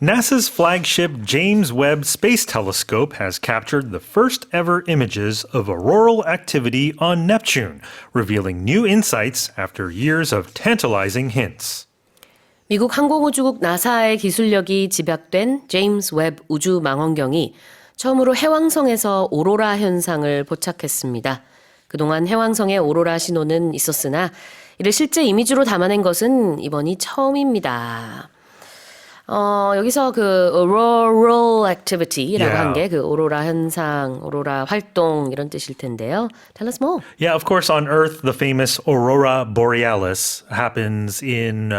NASA's flagship James Webb Space Telescope has captured the first ever images of auroral activity on Neptune, revealing new insights after years of tantalizing hints. 미국 항공우주국 나사의 기술력이 집약된 제임스 웹 우주 망원경이 처음으로 해왕성에서 오로라 현상을 포착했습니다. 그동안 해왕성의 오로라 신호는 있었으나 이를 실제 이미지로 담아낸 것은 이번이 처음입니다. 여기서 그 auroral activity라고 한 게 그 오로라 현상, 오로라 활동 이런 뜻일 텐데요. Tell us more. Yeah, of course, on Earth, the famous Aurora Borealis happens in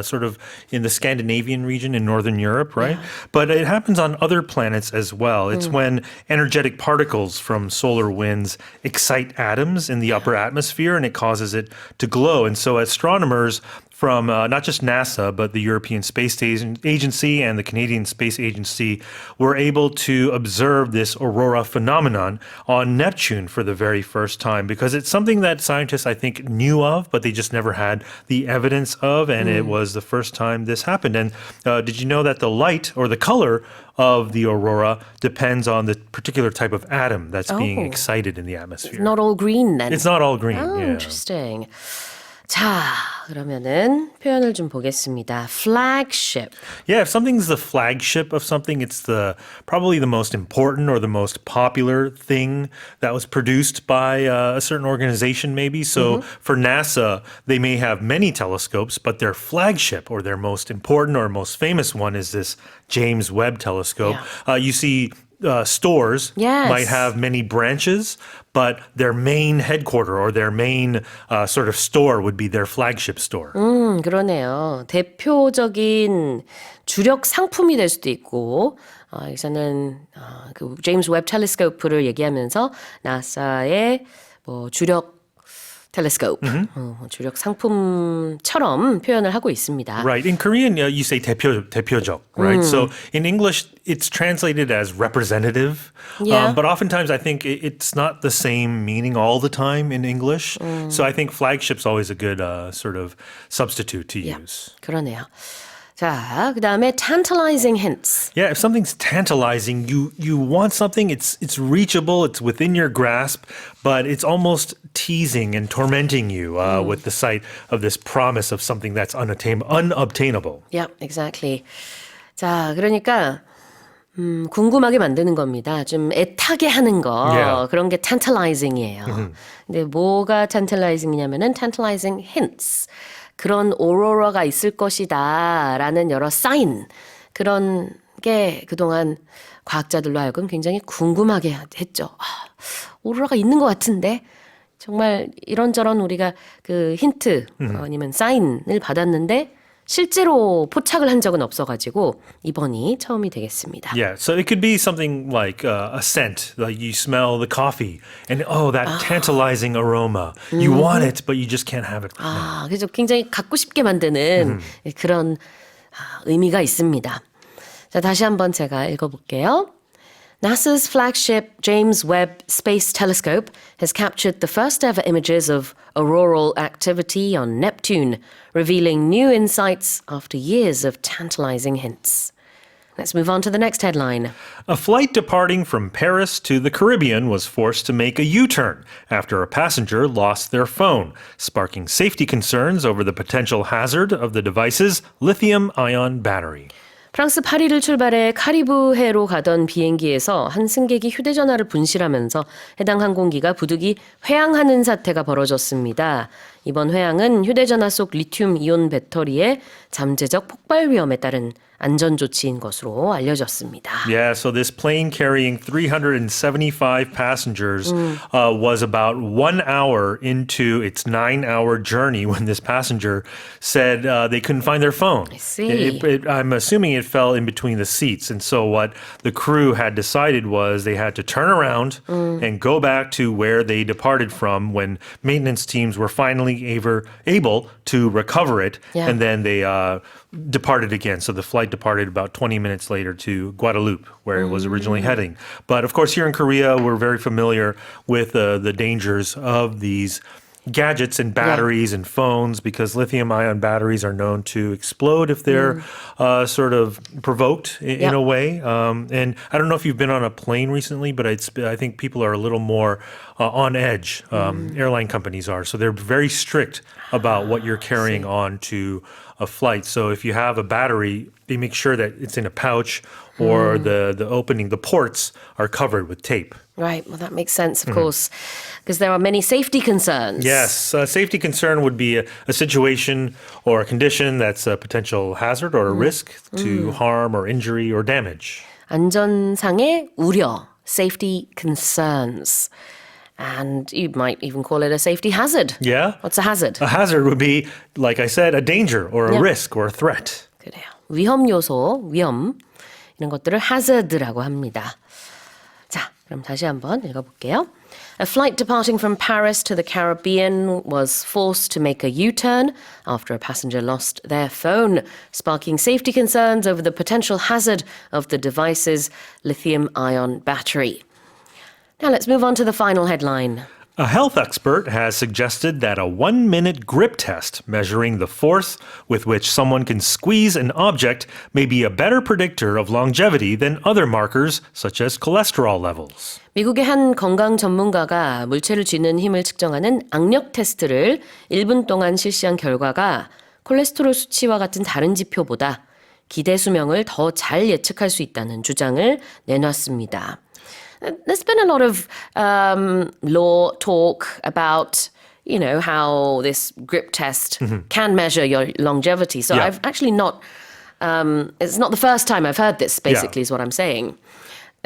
sort of in the Scandinavian region in Northern Europe, right? Yeah. But it happens on other planets as well. It's when energetic particles from solar winds excite atoms in the upper atmosphere and it causes it to glow. And so astronomers from not just NASA, but the European Space Agency and the Canadian Space Agency were able to observe this aurora phenomenon on Neptune for the very first time because it's something that scientists, I think, knew of, but they just never had the evidence of, and it was the first time this happened. And did you know that the light or the color of the aurora depends on the particular type of atom that's being excited in the atmosphere? It's not all green then. It's not all green. Oh, yeah. interesting. 자, 그러면은 표현을 좀 보겠습니다. Flagship. Yeah, if something's the flagship of something, it's probably the most important or the most popular thing that was produced by a certain organization, maybe. So for NASA, they may have many telescopes, but their flagship or their most important or most famous one is this James Webb Telescope. Yeah. You see stores Yes. might have many branches, but their main headquarter or their main sort of store would be their flagship store. 그러네요. 대표적인 주력 상품이 될 수도 있고, 여기서는 그 제임스 웹 텔레스코프를 얘기하면서 나사의 뭐 주력 텔레스코프, 주력 상품처럼 표현을 하고 있습니다. Right. In Korean, you say 대표적, right? So in English, it's translated as representative. Yeah. But oftentimes, I think it's not the same meaning all the time in English. So I think flagship's always a good sort of substitute to use. 그러네요. 자, 그 다음에 tantalizing hints. Yeah, if something's tantalizing, you want something, it's reachable, it's within your grasp, but it's almost teasing and tormenting you with the sight of this promise of something that's unobtainable. Yeah, exactly. 자, 그러니까 궁금하게 만드는 겁니다. 좀 애타게 하는 거. Yeah. 그런 게 tantalizing이에요. 근데 뭐가 tantalizing이냐면은 tantalizing hints. 그런 오로라가 있을 것이다 라는 여러 사인. 그런 게 그동안 과학자들로 하여금 굉장히 궁금하게 했죠. 오로라가 있는 것 같은데 정말 이런저런 우리가 그 힌트 아니면 사인을 받았는데 실제로 포착을 한 적은 없어가지고 이번이 처음이 되겠습니다. Yeah, so it could be something like a scent, like you smell the coffee, and that tantalizing aroma. You want it, but you just can't have it. 그래서 굉장히 갖고 싶게 만드는 그런 의미가 있습니다. 자, 다시 한번 제가 읽어볼게요. NASA's flagship James Webb Space Telescope has captured the first ever images of auroral activity on Neptune, revealing new insights after years of tantalizing hints. Let's move on to the next headline. A flight departing from Paris to the Caribbean was forced to make a U-turn after a passenger lost their phone, sparking safety concerns over the potential hazard of the device's lithium-ion battery. 프랑스 파리를 출발해 카리브해로 가던 비행기에서 한 승객이 휴대전화를 분실하면서 해당 항공기가 부득이 회항하는 사태가 벌어졌습니다. 이번 회항은 휴대전화 속 리튬이온 배터리의 잠재적 폭발 위험에 따른 안전 조치인 것으로 알려졌습니다. Yeah, so this plane carrying 375 passengers was about 1 hour into its 9-hour journey when this passenger said they couldn't find their phone. I see. I'm assuming it fell in between the seats. And so what the crew had decided was they had to turn around and go back to where they departed from when maintenance teams were finally able to recover it. Yeah. And then they departed again. So the flight departed about 20 minutes later to Guadeloupe, where it was originally heading. But of course, here in Korea, we're very familiar with the dangers of these gadgets and batteries and phones, because lithium-ion batteries are known to explode if they're sort of provoked in a way. And I don't know if you've been on a plane recently, but I think people are a little more on edge. Airline companies are. So they're very strict about what you're carrying on to a flight. So if you have a battery, they make sure that it's in a pouch or the opening, the ports are covered with tape. Right. Well, that makes sense, of course, because there are many safety concerns. Yes, a safety concern would be a situation or a condition that's a potential hazard or a risk to harm or injury or damage. 안전상의 우려, safety concerns. And you might even call it a safety hazard. Yeah. What's a hazard? A hazard would be, like I said, a danger or a risk or a threat. 그래요. 위험 요소, 위험 이런 것들을 hazard라고 합니다. 자, 그럼 다시 한번 읽어볼게요. A flight departing from Paris to the Caribbean was forced to make a U-turn after a passenger lost their phone, sparking safety concerns over the potential hazard of the device's lithium-ion battery. Now let's move on to the final headline. A health expert has suggested that a 1-minute grip test measuring the force with which someone can squeeze an object may be a better predictor of longevity than other markers such as cholesterol levels. 미국의 한 건강 전문가가 물체를 쥐는 힘을 측정하는 악력 테스트를 1분 동안 실시한 결과가 콜레스테롤 수치와 같은 다른 지표보다 기대 수명을 더 잘 예측할 수 있다는 주장을 내놨습니다. There's been a lot of law talk about, how this grip test can measure your longevity. So I've actually not, it's not the first time I've heard this, basically, is what I'm saying.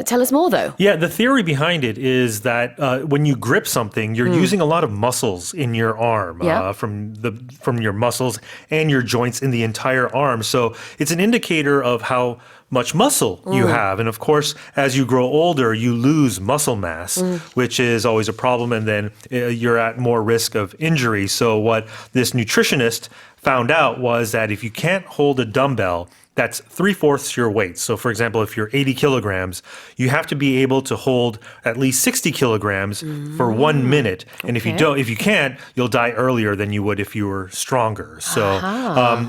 Tell us more, though. Yeah, the theory behind it is that when you grip something, you're using a lot of muscles in your arm, from your muscles and your joints in the entire arm. So it's an indicator of how much muscle you have. And of course, as you grow older, you lose muscle mass, which is always a problem. And then you're at more risk of injury. So what this nutritionist found out was that if you can't hold a dumbbell, that's 3/4 your weight. So for example, if you're 80 kilograms, you have to be able to hold at least 60 kilograms for 1 minute. And if you can't, you'll die earlier than you would if you were stronger. So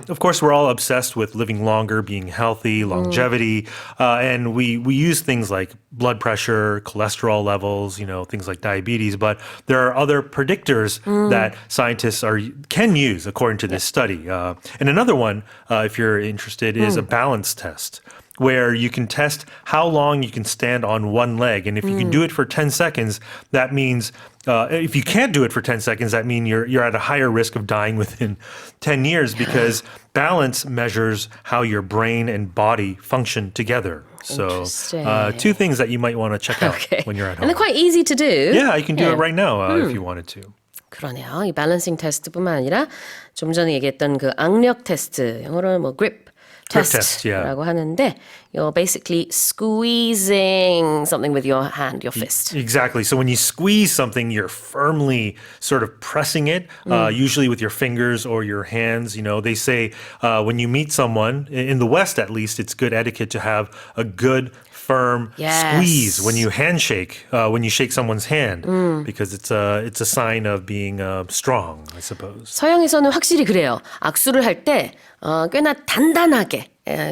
of course, we're all obsessed with living longer, being healthy, longevity. And we use things like blood pressure, cholesterol levels, things like diabetes. But there are other predictors that scientists can use according to this study. And another one, if you're interested, is a balance test, where you can test how long you can stand on one leg. And if you can do it for 10 seconds, that means if you can't do it for 10 seconds, that means you're at a higher risk of dying within 10 years, because balance measures how your brain and body function together. So two things that you might want to check out when you're at home. And they're quite easy to do. Yeah, you can do it right now if you wanted to. 그러네요. 이 밸런싱 테스트뿐만 아니라 좀 전에 얘기했던 그 악력 테스트, 영어로는 grip test라고 하는데 you're basically squeezing something with your hand, your fist. Exactly. So when you squeeze something, you're firmly sort of pressing it, usually with your fingers or your hands. They say when you meet someone, in the West at least, it's good etiquette to have a good firm squeeze when you handshake, when you shake someone's hand, because it's a sign of being strong, I suppose. 서양에서는 확실히 그래요. 악수를 할 때 꽤나 단단하게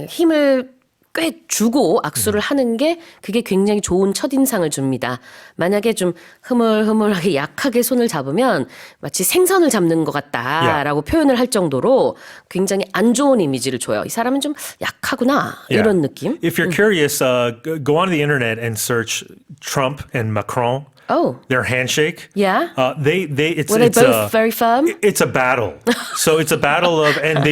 힘을 꽤 주고 악수를 하는 게 그게 굉장히 좋은 첫인상을 줍니다. 만약에 좀 흐물흐물하게 약하게 손을 잡으면 마치 생선을 잡는 것 같다라고 표현을 할 정도로 굉장히 안 좋은 이미지를 줘요. 이 사람은 좀 약하구나 이런 느낌. If you're curious, go on the internet and search Trump and Macron. Oh. Their handshake. Yeah. Were they both very firm? It's a battle. So it's a battle and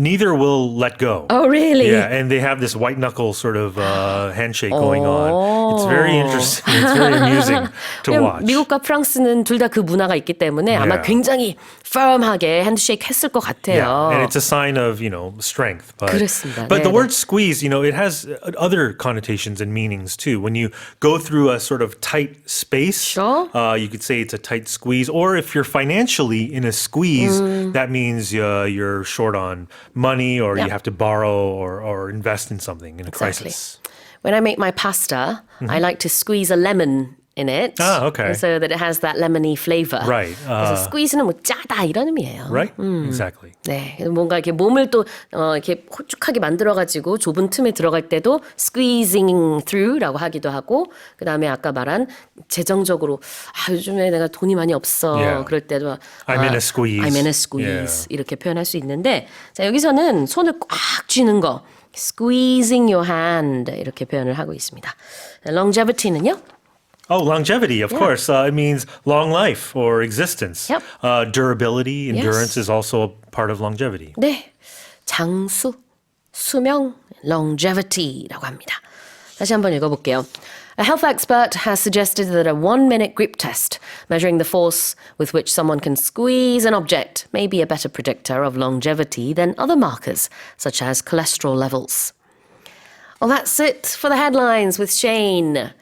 neither will let go. Oh, really? Yeah, and they have this white knuckle sort of handshake going on. It's very interesting. It's very amusing to watch. 미국과 프랑스는 둘 다 그 문화가 있기 때문에 아마 굉장히 firm하게 핸드쉐이크 했을 것 같아요. Yeah, and it's a sign of, strength. 그렇습니다. But the word squeeze, it has other connotations and meanings too. When you go through a sort of tight space, Sure. You could say it's a tight squeeze. Or if you're financially in a squeeze, that means you're short on money, or you have to borrow or invest in something in a crisis. When I make my pasta, I like to squeeze a lemon in it. Ah, okay. So that it has that lemony flavor. Right. 그래서 squeeze는 뭐 짜다 이런 의미예요. Right? Exactly. 네, 뭔가 이렇게 몸을 또 이렇게 호쭉하게 만들어가지고 좁은 틈에 들어갈 때도 squeezing through라고 하기도 하고, 그 다음에 아까 말한 재정적으로 요즘에 내가 돈이 많이 없어 Yeah. 그럴 때도 I'm in a squeeze. I'm in a squeeze Yeah. 이렇게 표현할 수 있는데, 자 여기서는 손을 꽉 쥐는 거 squeezing your hand 이렇게 표현을 하고 있습니다. longevity는요? Oh, longevity, of course. It means long life or existence. Yep. Durability, endurance Yes. is also a part of longevity. 네, 장수, 수명, longevity라고 합니다. 다시 한번 읽어볼게요. A health expert has suggested that a 1-minute grip test measuring the force with which someone can squeeze an object may be a better predictor of longevity than other markers, such as cholesterol levels. Well, that's it for the headlines with Shane.